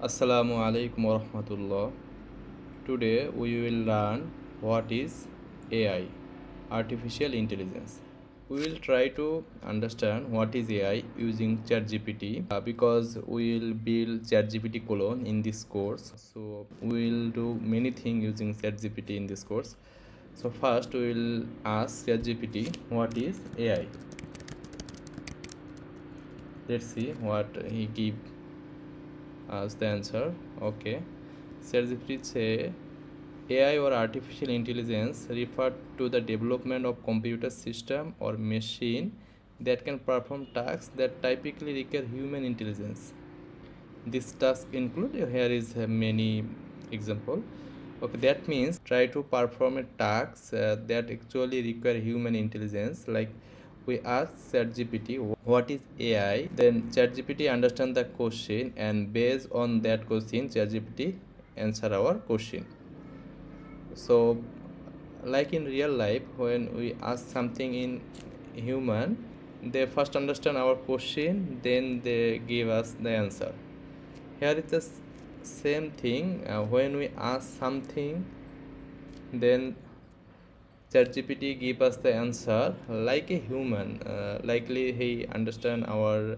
Assalamu alaikum warahmatullah. Today we will learn what is AI, artificial intelligence. We will try to understand what is AI using ChatGPT because we will build ChatGPT colon in this course. So we will do many things using ChatGPT in this course. So first we will ask ChatGPT what is AI. Let's see what he give as the answer. Okay, ChatGPT say AI or artificial intelligence refer to the development of computer system or machine that can perform tasks that typically require human intelligence. This task include here is many example. Okay, that means try to perform a task that actually require human intelligence. Like we ask ChatGPT what is AI, then ChatGPT understand the question, and based on that question, ChatGPT answer our question. So, like in real life, when we ask something in human, they first understand our question, then they give us the answer. Here is the same thing. When we ask something, then ChatGPT give us the answer like a human. Likely he understand our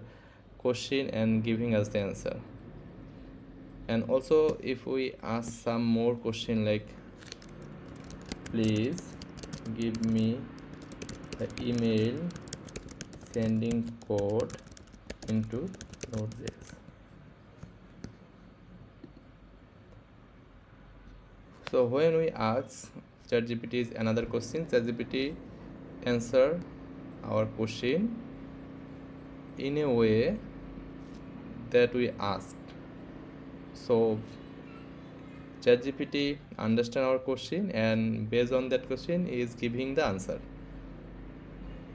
question and giving us the answer. And also, if we ask some more question like, please give me the email sending code into Node.js. So when we ask ChatGPT is another question, ChatGPT answer our question in a way that we asked. So ChatGPT understand our question, and based on that question is giving the answer.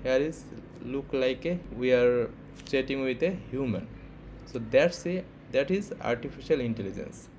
Here is look like we are chatting with a human. So that is artificial intelligence.